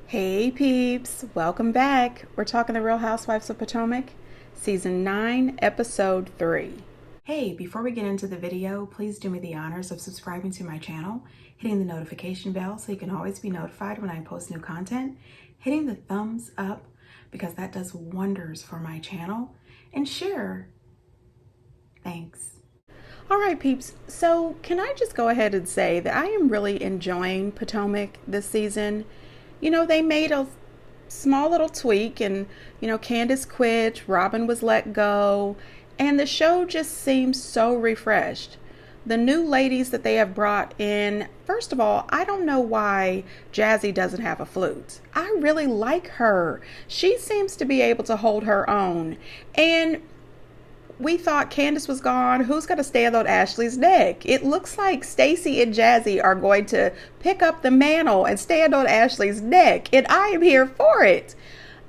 Hey peeps, welcome back. We're talking The Real Housewives of Potomac, Season 9, Episode 3. Hey, before we get into the video, please do me the honors of subscribing to my channel, hitting the notification bell so you can always be notified when I post new content, hitting the thumbs up because that does wonders for my channel, and share. Thanks. All right, peeps. So can I just go ahead and say that I am really enjoying Potomac this season. You know, they made a small little tweak and, Candace quit, Robin was let go, and the show just seems so refreshed. The new ladies that they have brought in, first of all, I don't know why Jazzy doesn't have a flute. I really like her. She seems to be able to hold her own. And we thought Candace was gone. Who's going to stand on Ashley's neck? It looks like Stacey and Jazzy are going to pick up the mantle and stand on Ashley's neck, and I am here for it.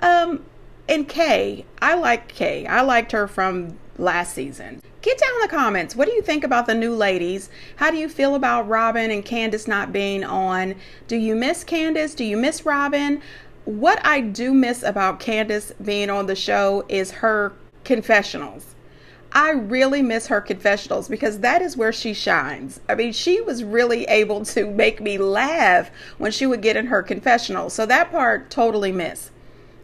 And Kay, I like Kay. I liked her from last season. Get down in the comments. What do you think about the new ladies? How do you feel about Robin and Candace not being on? Do you miss Candace? Do you miss Robin? What I do miss about Candace being on the show is her confessionals. I really miss her confessionals because that is where she shines. I mean, she was really able to make me laugh when she would get in her confessional. So that part, totally miss.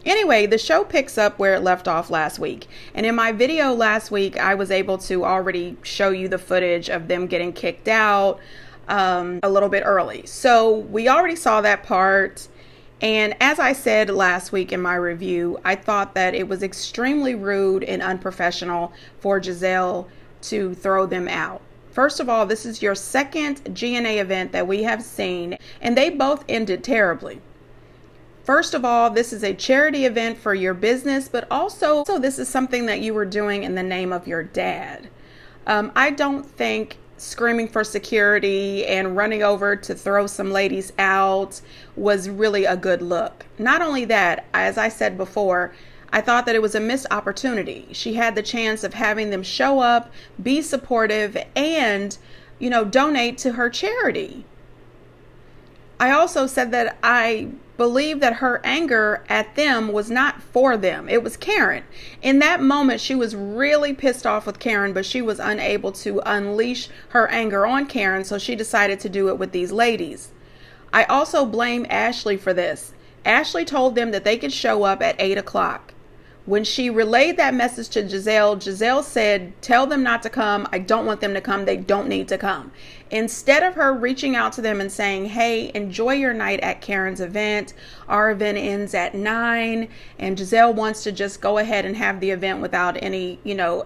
Anyway, the show picks up where it left off last week. And in my video last week, I was able to already show you the footage of them getting kicked out a little bit early. So we already saw that part. And as I said last week in my review, I thought that it was extremely rude and unprofessional for Giselle to throw them out. First of all, this is your second GNA event that we have seen, and they both ended terribly. First of all, this is a charity event for your business, but also this is something that you were doing in the name of your dad. I don't think screaming for security and running over to throw some ladies out was really a good look. Not only that, as I said before, I thought that it was a missed opportunity. She had the chance of having them show up, be supportive, and, donate to her charity. I also said that I believe that her anger at them was not for them. It was Karen. In that moment, she was really pissed off with Karen, but she was unable to unleash her anger on Karen, so she decided to do it with these ladies. I also blame Ashley for this. Ashley told them that they could show up at 8 o'clock. When she relayed that message to Giselle, Giselle said, tell them not to come. I don't want them to come. They don't need to come. Instead of her reaching out to them and saying, hey, enjoy your night at Karen's event. Our event ends at 9. And Giselle wants to just go ahead and have the event without any,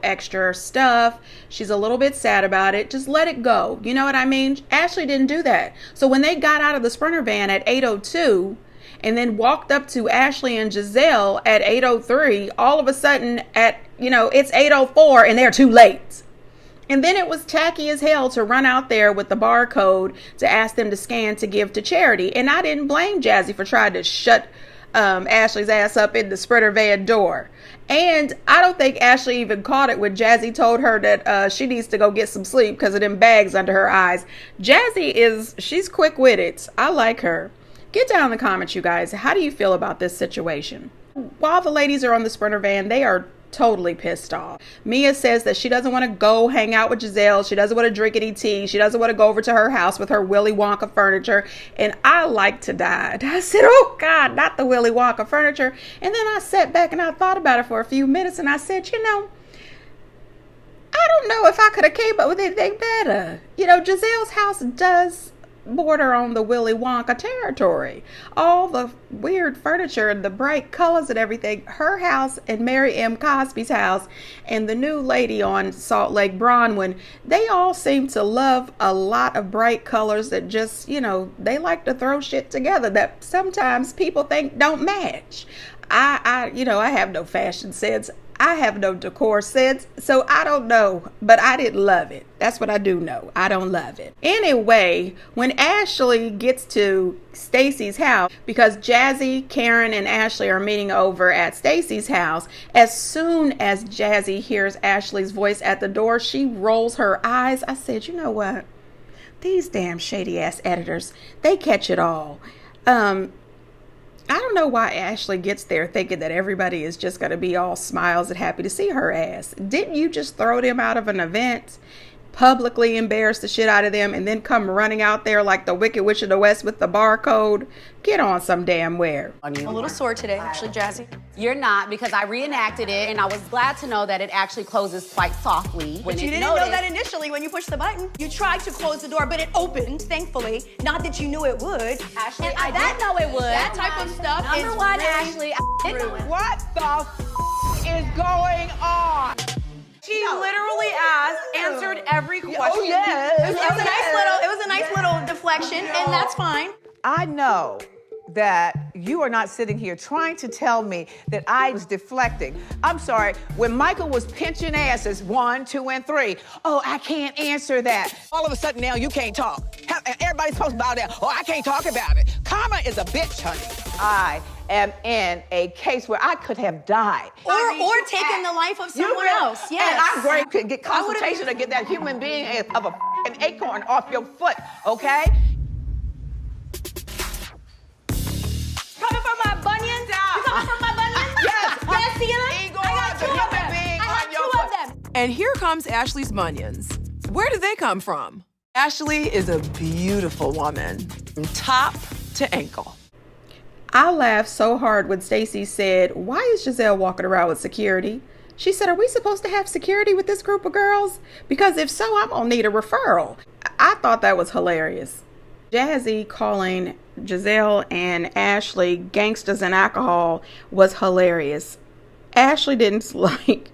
extra stuff. She's a little bit sad about it. Just let it go. You know what I mean? Ashley didn't do that. So when they got out of the Sprinter van at 8:02, and then walked up to Ashley and Giselle at 8:03, all of a sudden it's 8:04 and they're too late. And then it was tacky as hell to run out there with the barcode to ask them to scan to give to charity. And I didn't blame Jazzy for trying to shut Ashley's ass up in the Sprinter van door. And I don't think Ashley even caught it when Jazzy told her that she needs to go get some sleep because of them bags under her eyes. Jazzy she's quick-witted. I like her. Get down in the comments, you guys. How do you feel about this situation? While the ladies are on the Sprinter van, they are totally pissed off. Mia says that she doesn't want to go hang out with Giselle. She doesn't want to drink any tea. She doesn't want to go over to her house with her Willy Wonka furniture. And I like to die. I said, oh God, not the Willy Wonka furniture. And then I sat back and I thought about it for a few minutes and I said, I don't know if I could have came up with anything better. Giselle's house does border on the Willy Wonka territory. All the weird furniture and the bright colors and everything. Her house and Mary M. Cosby's house and the new lady on Salt Lake Bronwyn, they all seem to love a lot of bright colors that just, they like to throw shit together that sometimes people think don't match. I have no fashion sense. I have no decor sense, so I don't know, but I didn't love it. That's what I do know. I don't love it. Anyway, when Ashley gets to Stacey's house, because Jazzy, Karen, and Ashley are meeting over at Stacey's house, as soon as Jazzy hears Ashley's voice at the door, she rolls her eyes. I said, you know what? These damn shady ass editors, they catch it all. I don't know why Ashley gets there thinking that everybody is just going to be all smiles and happy to see her ass. Didn't you just throw them out of an event, publicly embarrass the shit out of them, and then come running out there like the Wicked Witch of the West with the barcode? Get on some damn wear. A little sore today, actually, Jazzy. You're not, because I reenacted it, and I was glad to know that it actually closes quite softly. But you didn't know that initially when you pushed the button. You tried to close the door, but it opened, thankfully. Not that you knew it would. Ashley, I did know it would. That type of stuff is Number one, really Ashley, I didn't know it. What the is going on? She literally answered every question. Oh, yes. It was a nice little deflection, and that's fine. I know that you are not sitting here trying to tell me that I was deflecting. I'm sorry, when Michael was pinching asses 1, 2, and 3, oh, I can't answer that. All of a sudden now you can't talk. Everybody's supposed to bow down. Oh, I can't talk about it. Karma is a bitch, honey. I am in a case where I could have died. Or taken the life of someone else. Yes. And I'm great to get consultation to get that human being of a f***ing acorn off your foot, okay? Coming from my bunions? You coming from my bunions? Yes. Yes, see them? Igor, I got the two of human them. being I on your got two of them. And here comes Ashley's bunions. Where did they come from? Ashley is a beautiful woman from top to ankle. I laughed so hard when Stacey said, "Why is Giselle walking around with security?" She said, "Are we supposed to have security with this group of girls? Because if so, I'm gonna need a referral." I thought that was hilarious. Jazzy calling Giselle and Ashley gangsters and alcohol was hilarious. Ashley didn't like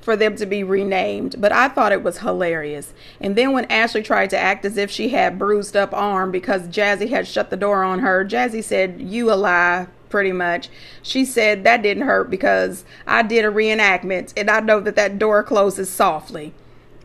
for them to be renamed, but I thought it was hilarious. And then when Ashley tried to act as if she had bruised up arm because Jazzy had shut the door on her, Jazzy said, "You a lie," pretty much. She said, "That didn't hurt because I did a reenactment and I know that that door closes softly."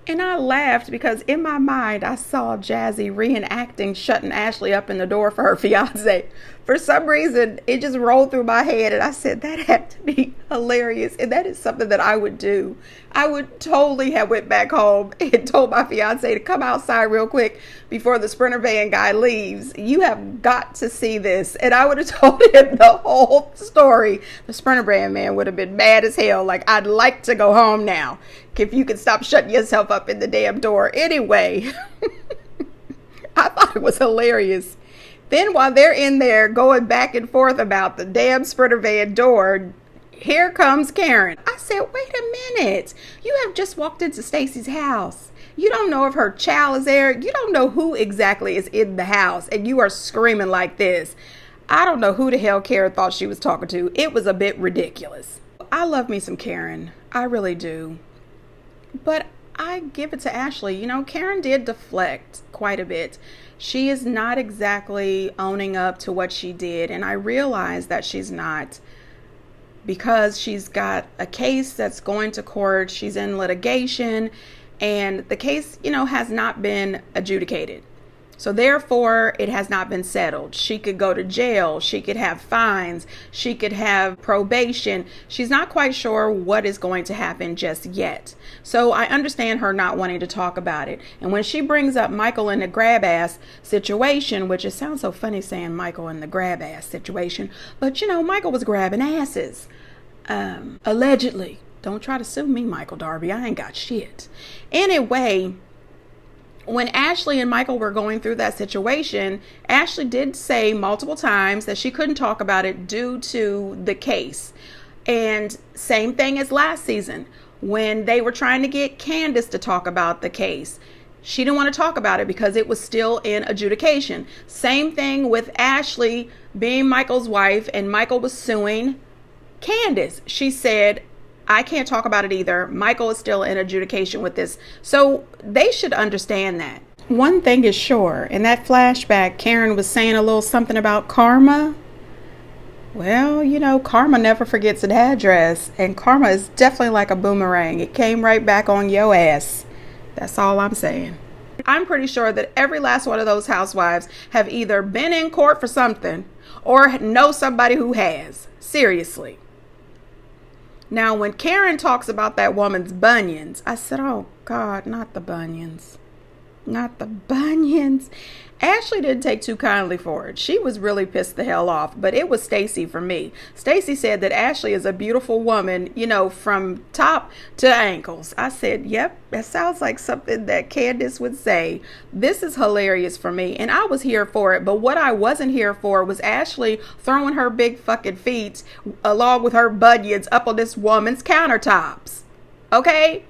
And I laughed because in my mind, I saw Jazzy reenacting shutting Ashley up in the door for her fiance. For some reason, it just rolled through my head and I said, that had to be hilarious. And that is something that I would do. I would totally have went back home and told my fiance to come outside real quick before the Sprinter van guy leaves. You have got to see this. And I would have told him the whole story. The Sprinter van man would have been mad as hell. Like, I'd like to go home now. If you could stop shutting yourself up in the damn door. Anyway, I thought it was hilarious. Then while they're in there going back and forth about the damn Sprinter van door, here comes Karen. I said, wait a minute. You have just walked into Stacey's house. You don't know if her child is there. You don't know who exactly is in the house. And you are screaming like this. I don't know who the hell Karen thought she was talking to. It was a bit ridiculous. I love me some Karen. I really do. But I give it to Ashley. You know, Karen did deflect quite a bit. She is not exactly owning up to what she did. And I realize that she's not, because she's got a case that's going to court. She's in litigation and the case, you know, has not been adjudicated. So therefore, it has not been settled. She could go to jail. She could have fines. She could have probation. She's not quite sure what is going to happen just yet. So I understand her not wanting to talk about it. And when she brings up Michael in the grab ass situation, which it sounds so funny saying Michael in the grab ass situation, but you know, Michael was grabbing asses. Allegedly. Don't try to sue me, Michael Darby. I ain't got shit. Anyway, when Ashley and Michael were going through that situation, Ashley did say multiple times that she couldn't talk about it due to the case. And same thing as last season, when they were trying to get Candace to talk about the case. She didn't want to talk about it because it was still in adjudication. Same thing with Ashley being Michael's wife and Michael was suing Candace. She said, I can't talk about it either. Michael is still in adjudication with this. So they should understand that. One thing is sure, in that flashback, Karen was saying a little something about karma. Well, you know, karma never forgets an address. And karma is definitely like a boomerang. It came right back on your ass. That's all I'm saying. I'm pretty sure that every last one of those housewives have either been in court for something or know somebody who has. Seriously. Now, when Karen talks about that woman's bunions, I said, oh, God, not the bunions. Not the bunions. Ashley didn't take too kindly for it. She was really pissed the hell off, but it was Stacy for me. Stacy said that Ashley is a beautiful woman, from top to ankles. I said, yep, that sounds like something that Candace would say. This is hilarious for me, and I was here for it, but what I wasn't here for was Ashley throwing her big fucking feet along with her bunions up on this woman's countertops. Okay?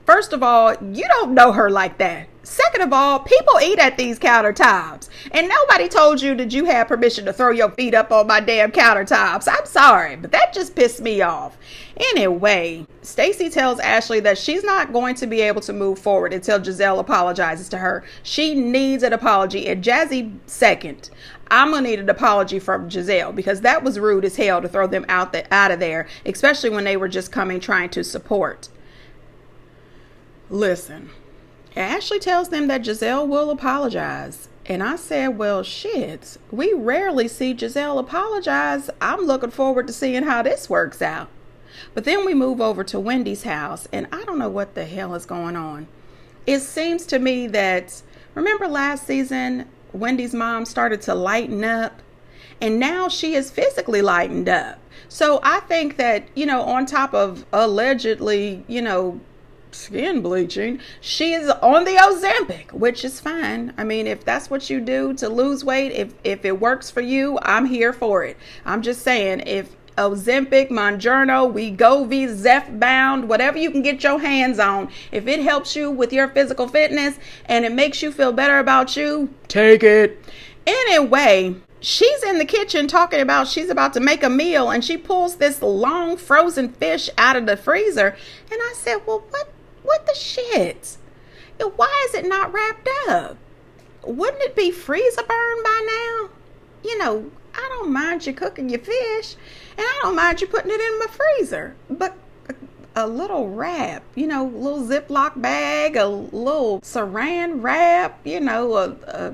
First of all, you don't know her like that. Second of all, people eat at these countertops. And nobody told you that you had permission to throw your feet up on my damn countertops. I'm sorry, but that just pissed me off. Anyway, Stacy tells Ashley that she's not going to be able to move forward until Giselle apologizes to her. She needs an apology. And Jazzy second. I'm going to need an apology from Giselle because that was rude as hell to throw them out of there, especially when they were just coming trying to support. Listen, Ashley tells them that Giselle will apologize. And I said, well, shit, we rarely see Giselle apologize. I'm looking forward to seeing how this works out. But then we move over to Wendy's house, and I don't know what the hell is going on. It seems to me that, remember last season, Wendy's mom started to lighten up, and now she is physically lightened up. So I think that, on top of allegedly, skin bleaching, she is on the Ozempic, which is fine. I mean, if that's what you do to lose weight, if it works for you, I'm here for it. I'm just saying, if Ozempic, Mounjaro, Wegovy, Zepbound, whatever you can get your hands on, if it helps you with your physical fitness and it makes you feel better about you, take it. Anyway, she's in the kitchen talking about she's about to make a meal, and she pulls this long frozen fish out of the freezer. And I said, well, what the shit? Why is it not wrapped up? Wouldn't it be freezer burn by now? I don't mind you cooking your fish, and I don't mind you putting it in my freezer. But a little wrap, little Ziploc bag, a little saran wrap, a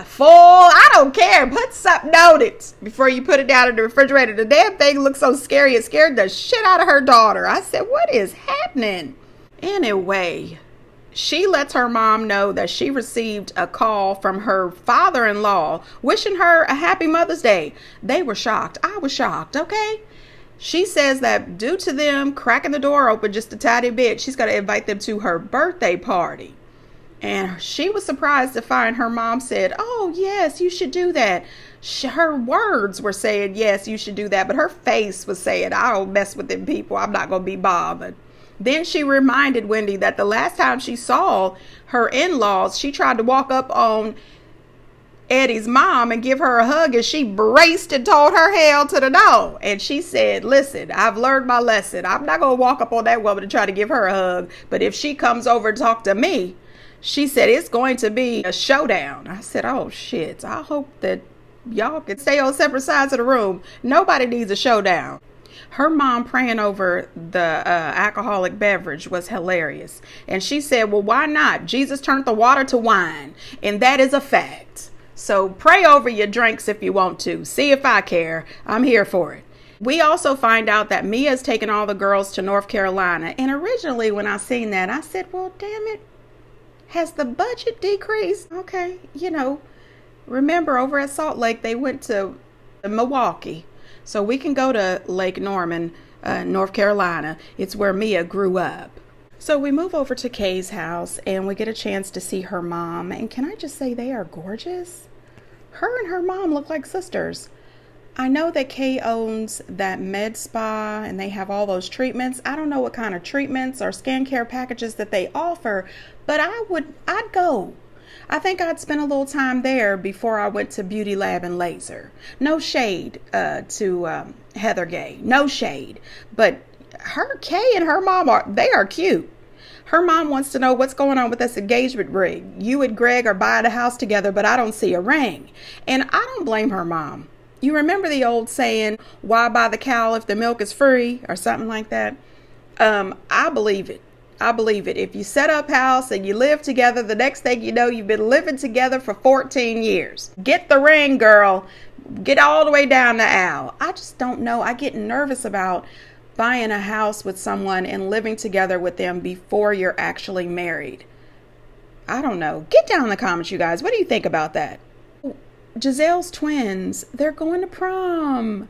foil, I don't care. Put something on it before you put it down in the refrigerator. The damn thing looks so scary. It scared the shit out of her daughter. I said, what is happening? Anyway, she lets her mom know that she received a call from her father-in-law wishing her a happy Mother's Day. They were shocked. I was shocked, okay? She says that due to them cracking the door open just a tiny bit, she's going to invite them to her birthday party. And she was surprised to find her mom said, oh, yes, you should do that. Her words were saying, yes, you should do that. But her face was saying, I don't mess with them people. I'm not going to be bothered. Then she reminded Wendy that the last time she saw her in-laws, she tried to walk up on Eddie's mom and give her a hug, and she braced and told her hell to the no. And she said, listen, I've learned my lesson. I'm not going to walk up on that woman and try to give her a hug. But if she comes over and talk to me, she said, it's going to be a showdown. I said, oh, shit. I hope that y'all can stay on separate sides of the room. Nobody needs a showdown. Her mom praying over the alcoholic beverage was hilarious. And she said, well, why not? Jesus turned the water to wine. And that is a fact. So pray over your drinks if you want to. See if I care. I'm here for it. We also find out that Mia's taking all the girls to North Carolina. And originally when I seen that, I said, well, damn it. Has the budget decreased? Okay, remember over at Salt Lake, they went to Milwaukee. So we can go to Lake Norman, North Carolina. It's where Mia grew up. So we move over to Kay's house and we get a chance to see her mom. And can I just say they are gorgeous? Her and her mom look like sisters. I know that Kay owns that med spa and they have all those treatments. I don't know what kind of treatments or skincare packages that they offer, but I'd go. I think I'd spend a little time there before I went to Beauty Lab and Laser. No shade to Heather Gay. No shade. But Kay and her mom they are cute. Her mom wants to know what's going on with this engagement ring. You and Greg are buying a house together, but I don't see a ring. And I don't blame her mom. You remember the old saying, why buy the cow if the milk is free, or something like that? I believe it. I believe it. If you set up house and you live together, the next thing you know, you've been living together for 14 years. Get the ring, girl. Get all the way down the aisle. I just don't know. I get nervous about buying a house with someone and living together with them before you're actually married. I don't know. Get down in the comments, you guys. What do you think about that? Giselle's twins, they're going to prom.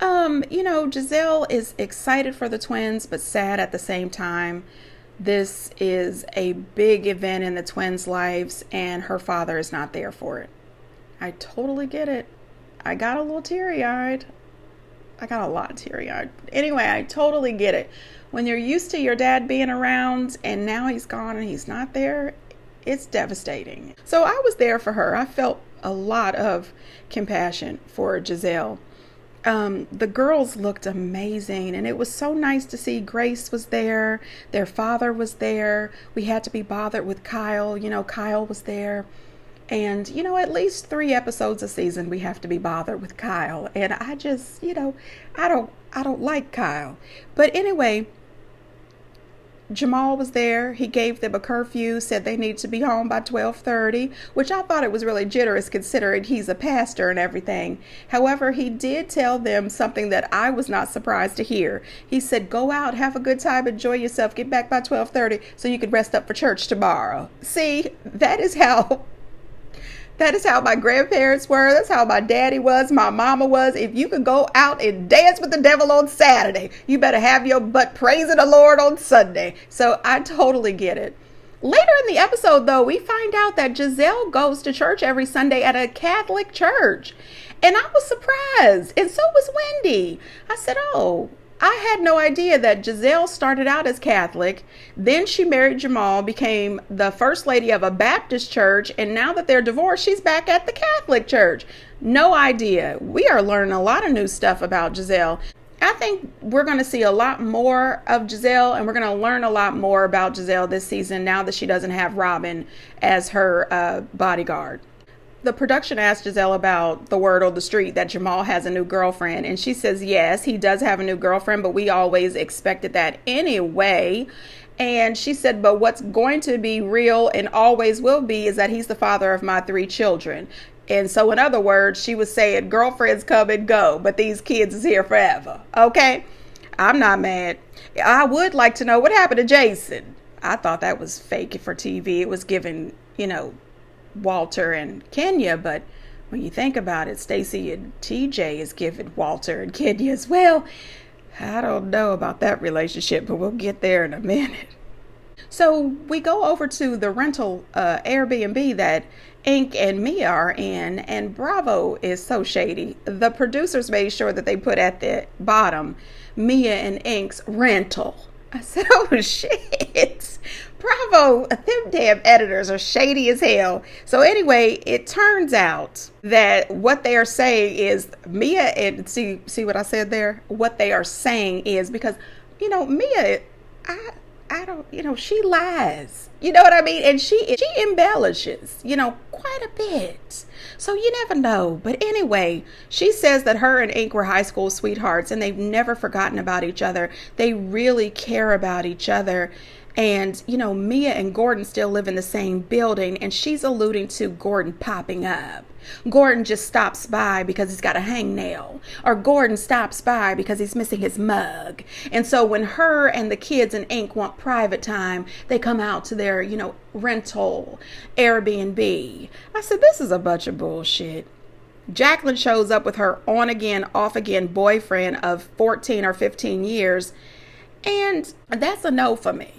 Giselle is excited for the twins, but sad at the same time. This is a big event in the twins' lives, and her father is not there for it. I totally get it. I got a little teary-eyed. I got a lot teary-eyed. Anyway, I totally get it. When you're used to your dad being around and now he's gone and he's not there, it's devastating. So I was there for her. I felt a lot of compassion for Giselle. The girls looked amazing, and it was so nice to see Grace was there. Their father was there. We had to be bothered with Kyle. Kyle was there. And, at least 3 episodes a season, we have to be bothered with Kyle. And I just, I don't like Kyle. But anyway, Jamal was there. He gave them a curfew, said they need to be home by 12:30, which I thought it was really generous considering he's a pastor and everything. However, he did tell them something that I was not surprised to hear. He said, go out, have a good time, enjoy yourself, get back by 12:30 so you can rest up for church tomorrow. See, that is how my grandparents were. That's how my daddy was, my mama was. If you could go out and dance with the devil on Saturday, you better have your butt praising the Lord on Sunday. So I totally get it. Later in the episode, though, we find out that Giselle goes to church every Sunday at a Catholic church. And I was surprised. And so was Wendy. I said, oh, I had no idea that Giselle started out as Catholic, then she married Jamal, became the first lady of a Baptist church, and now that they're divorced, she's back at the Catholic church. No idea. We are learning a lot of new stuff about Giselle. I think we're going to see a lot more of Giselle, and we're going to learn a lot more about Giselle this season now that she doesn't have Robin as her bodyguard. The production asked Giselle about the word on the street that Jamal has a new girlfriend, and she says, yes, he does have a new girlfriend, but we always expected that anyway. And she said, but what's going to be real and always will be is that he's the father of my 3 children. And so in other words, she was saying girlfriends come and go, but these kids is here forever. Okay, I'm not mad. I would like to know what happened to Jason. I thought that was fake for TV. It was given, Walter and Kenya, but when you think about it, Stacey and TJ is giving Walter and Kenya as well. I don't know about that relationship, but we'll get there in a minute. So we go over to the rental Airbnb that Ink and Mia are in, and Bravo is so shady. The producers made sure that they put at the bottom Mia and Ink's rental. I said, oh shit. Bravo, them damn editors are shady as hell. So anyway, it turns out that what they are saying is Mia, and see what I said there? What they are saying is because, Mia, I don't, she lies. You know what I mean? And she embellishes, quite a bit. So you never know. But anyway, she says that her and Ink were high school sweethearts and they've never forgotten about each other. They really care about each other. And, Mia and Gordon still live in the same building, and she's alluding to Gordon popping up. Gordon just stops by because he's got a hangnail, or Gordon stops by because he's missing his mug. And so when her and the kids and Ink want private time, they come out to their, rental Airbnb. I said, this is a bunch of bullshit. Jacqueline shows up with her on again, off again boyfriend of 14 or 15 years, and that's a no for me.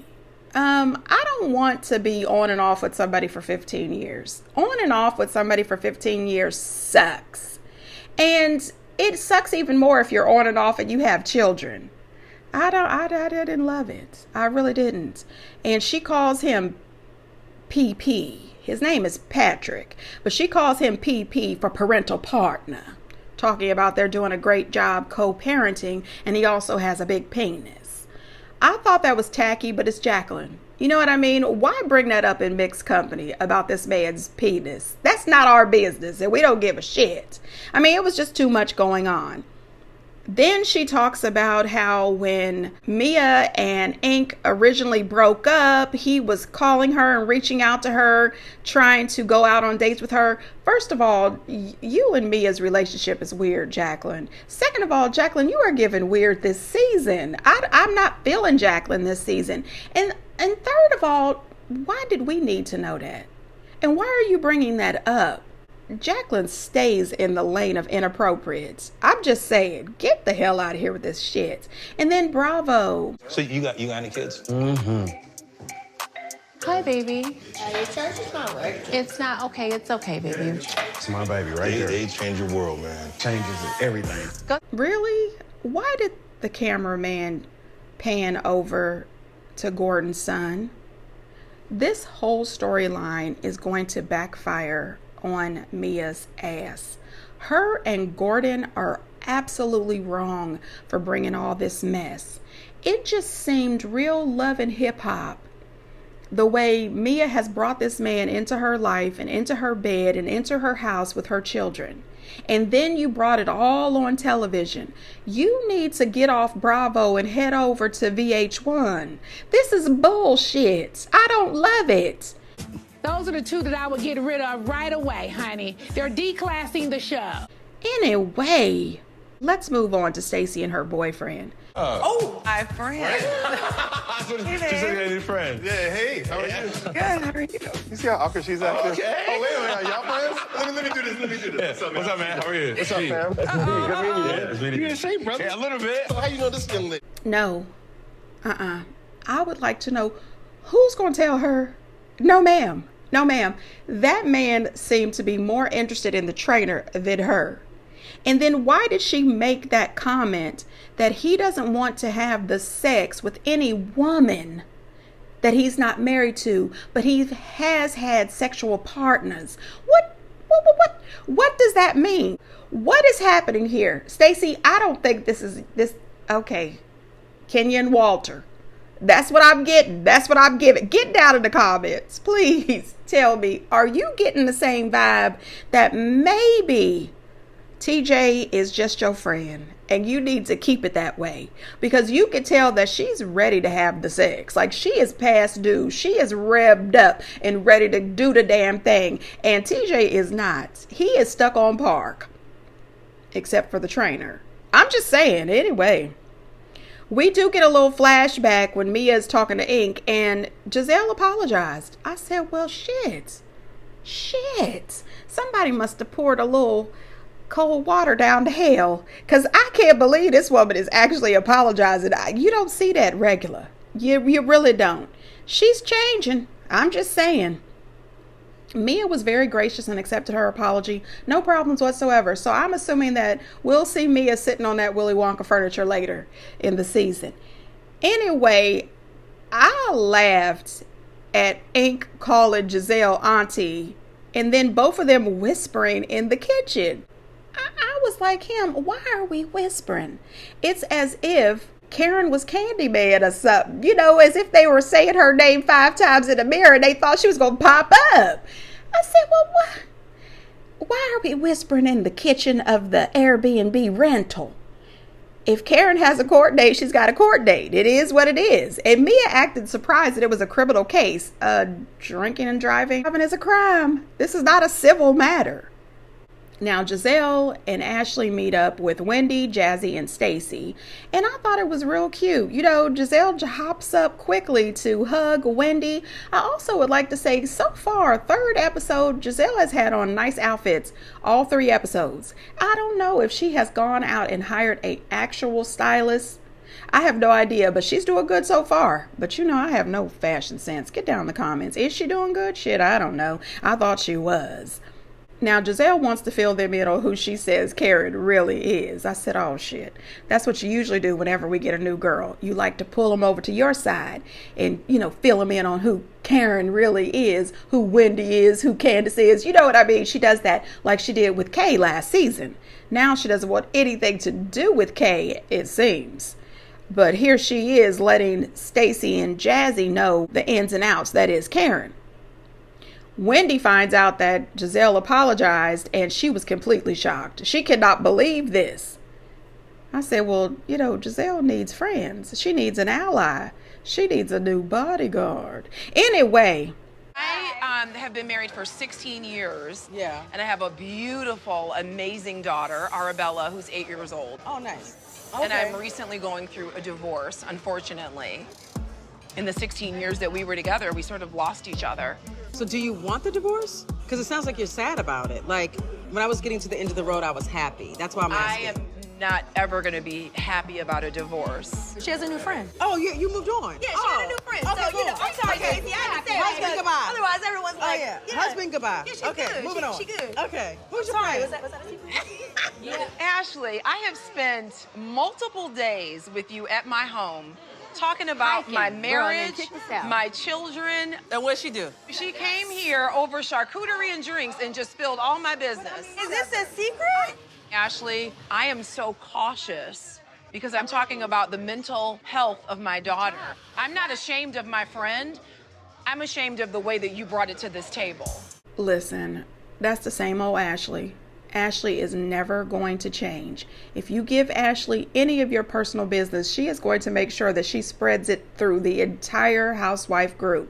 I don't want to be on and off with somebody for 15 years. On and off with somebody for 15 years sucks. And it sucks even more if you're on and off and you have children. I didn't love it. I really didn't. And she calls him PP. His name is Patrick, but she calls him PP for parental partner. Talking about they're doing a great job co-parenting, and he also has a big penis. I thought that was tacky, but it's Jacqueline. You know what I mean? Why bring that up in mixed company about this man's penis? That's not our business, and we don't give a shit. I mean, it was just too much going on. Then she talks about how when Mia and Ink originally broke up, he was calling her and reaching out to her, trying to go out on dates with her. First of all, you and Mia's relationship is weird, Jacqueline. Second of all, Jacqueline, you are giving weird this season. I'm not feeling Jacqueline this season. And third of all, why did we need to know that? And why are you bringing that up? Jacqueline stays in the lane of inappropriate. I'm just saying, get the hell out of here with this shit. And then Bravo. So you got any kids? Hi, baby. Your charge is not working. It's not okay. It's okay, baby. It's my baby right there. They change your world, man. Changes everything. Really? Why did the cameraman pan over to Gordon's son? This whole storyline is going to backfire on Mia's ass. Her and Gordon are absolutely wrong for bringing all this mess. It just seemed real love and hip hop. The way Mia has brought this man into her life and into her bed and into her house with her children. And then you brought it all on television. You need to get off Bravo and head over to VH1. This is bullshit. I don't love it. Those are the two that I would get rid of right away, honey. They're declassing the show. Anyway, let's move on to Stacey and her boyfriend. My friend. She's a new friend. Yeah, hey, how are you? Good, how are you? You see how awkward she's acting? Okay. Oh, wait a minute, y'all friends? Let me do this. What's up, man? How are you? What's up, fam? Good meeting you. Yeah, it's meeting You you. in shape, brother? Yeah, a little bit. So how you know this young lady? No. I would like to know who's going to tell her. No, ma'am. No, ma'am. That man seemed to be more interested in the trainer than her. And then why did she make that comment that he doesn't want to have the sex with any woman that he's not married to, but he has had sexual partners? What does that mean? What is happening here? Stacey, I don't think this. Okay. Kenya and Walter. That's what I'm getting. That's what I'm giving. Get down in the comments. Please tell me, are you getting the same vibe that maybe TJ is just your friend and you need to keep it that way? Because you can tell that she's ready to have the sex. Like, she is past due. She is revved up and ready to do the damn thing. And TJ is not. He is stuck on park. Except for the trainer. I'm just saying. Anyway. We do get a little flashback when Mia is talking to Ink and Giselle apologized. I said, well, shit. Somebody must have poured a little cold water down to hell, because I can't believe this woman is actually apologizing. You don't see that regular. You really don't. She's changing. I'm just saying. Mia was very gracious and accepted her apology. No problems whatsoever. So I'm assuming that we'll see Mia sitting on that Willy Wonka furniture later in the season. Anyway, I laughed at Ink calling Giselle auntie and then both of them whispering in the kitchen. I was like him, why are we whispering? It's as if Karen was Candyman or something, you know, as if they were saying her name 5 times in the mirror and they thought she was going to pop up. I said, well, why are we whispering in the kitchen of the Airbnb rental? If Karen has a court date, she's got a court date. It is what it is. And Mia acted surprised that it was a criminal case. Drinking and driving is a crime. This is not a civil matter. Now, Giselle and Ashley meet up with Wendy, Jazzy, and Stacey, and I thought it was real cute. You know, Giselle hops up quickly to hug Wendy. I also would like to say, so far, 3rd episode, Giselle has had on nice outfits all 3 episodes. I don't know if she has gone out and hired an actual stylist. I have no idea, but she's doing good so far. But you know, I have no fashion sense. Get down in the comments. Is she doing good? Shit, I don't know. I thought she was. Now, Giselle wants to fill them in on who she says Karen really is. I said, oh, shit. That's what you usually do whenever we get a new girl. You like to pull them over to your side and, you know, fill them in on who Karen really is, who Wendy is, who Candace is. You know what I mean? She does that like she did with Kay last season. Now she doesn't want anything to do with Kay, it seems. But here she is letting Stacey and Jazzy know the ins and outs, that is Karen. Wendy finds out that Giselle apologized and she was completely shocked. She cannot believe this. I said, well, you know, Giselle needs friends. She needs an ally. She needs a new bodyguard. Anyway. I have been married for 16 years. Yeah. And I have a beautiful, amazing daughter, Arabella, who's 8 years old. Oh, nice. And I'm recently going through a divorce, unfortunately. in the 16 years that we were together, we sort of lost each other. So do you want the divorce? Because it sounds like you're sad about it. Like, when I was getting to the end of the road, I was happy. That's why I'm asking. I am not ever going to be happy about a divorce. She has a new friend. Oh, you moved on? Yeah, she had a new friend. Okay, So, cool. you know, I'm sorry, Okay. Casey. I understand. Husband because goodbye. Otherwise, everyone's like, Oh, yeah. Husband goodbye. Yeah, she's okay, good. moving on. She good. Okay. Who's your Sorry, friend? was that a secret? Ashley, I have spent multiple days with you at my home talking about my marriage, my children. And what'd she do? She came here over charcuterie and drinks and just spilled all my business. Is this a secret? Ashley, I am so cautious because I'm talking about the mental health of my daughter. I'm not ashamed of my friend. I'm ashamed of the way that you brought it to this table. Listen, that's the same old Ashley. Ashley is never going to change. If you give Ashley any of your personal business, she is going to make sure that she spreads it through the entire housewife group.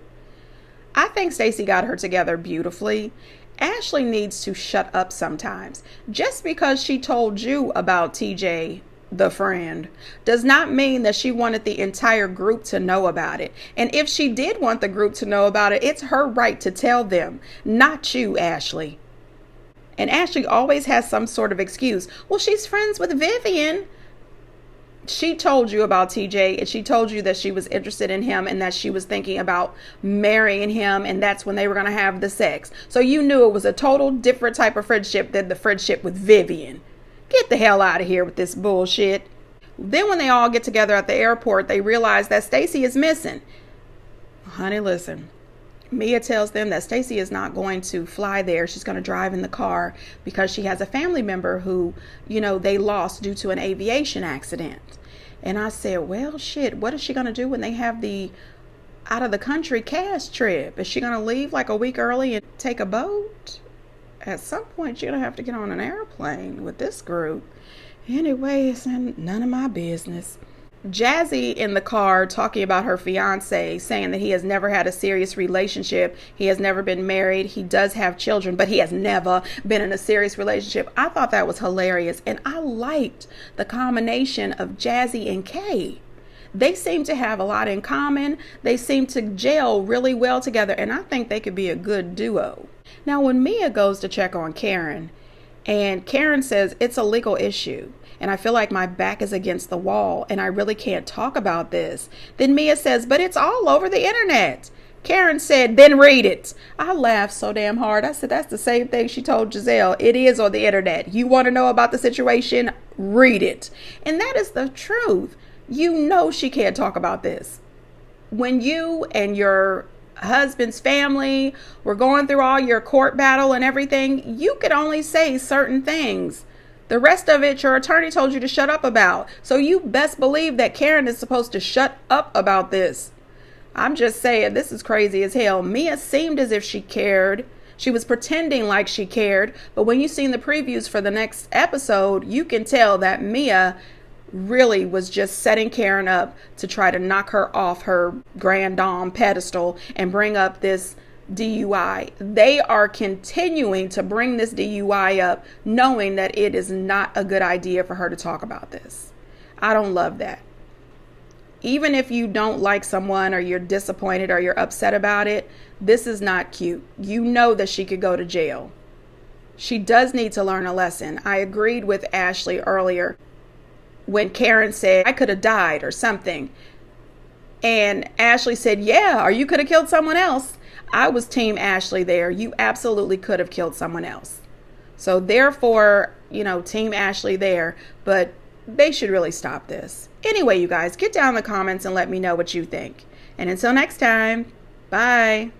I think Stacey got her together beautifully. Ashley needs to shut up sometimes. Just because she told you about TJ, the friend, does not mean that she wanted the entire group to know about it. And if she did want the group to know about it, it's her right to tell them, not you, Ashley. And Ashley always has some sort of excuse. Well, she's friends with Vivian. She told you about TJ, and she told you that she was interested in him and that she was thinking about marrying him, and that's when they were going to have the sex. So you knew it was a total different type of friendship than the friendship with Vivian. Get the hell out of here with this bullshit. Then when they all get together at the airport, they realize that Stacey is missing. Honey, listen. Mia tells them that Stacey is not going to fly there. She's going to drive in the car because she has a family member who, they lost due to an aviation accident. And I said, well, shit, what is she going to do when they have the out of the country cast trip? Is she going to leave like a week early and take a boat? At some point, you're going to have to get on an airplane with this group. Anyway, it's none of my business. Jazzy in the car talking about her fiance, saying that he has never had a serious relationship. He has never been married. He does have children, but he has never been in a serious relationship. I thought that was hilarious. And I liked the combination of Jazzy and Kay. They seem to have a lot in common. They seem to gel really well together. And I think they could be a good duo. Now, when Mia goes to check on Karen, and Karen says it's a legal issue, and I feel like my back is against the wall and I really can't talk about this. Then Mia says, but it's all over the internet. Karen said, then read it. I laughed so damn hard. I said, that's the same thing she told Giselle. It is on the internet. You want to know about the situation? Read it. And that is the truth. You know she can't talk about this. When you and your husband's family were going through all your court battle and everything, you could only say certain things. The rest of it, your attorney told you to shut up about. So you best believe that Karen is supposed to shut up about this. I'm just saying, this is crazy as hell. Mia seemed as if she cared. She was pretending like she cared. But when you seen the previews for the next episode, you can tell that Mia really was just setting Karen up to try to knock her off her grand dame pedestal and bring up this DUI. They are continuing to bring this DUI up, knowing that it is not a good idea for her to talk about this. I don't love that. Even if you don't like someone or you're disappointed or you're upset about it, this is not cute. You know that she could go to jail. She does need to learn a lesson. I agreed with Ashley earlier when Karen said, I could have died or something. And Ashley said, yeah, or you could have killed someone else. I was team Ashley there. You absolutely could have killed someone else. So therefore, team Ashley there, but they should really stop this. Anyway, you guys, get down in the comments and let me know what you think. And until next time, bye.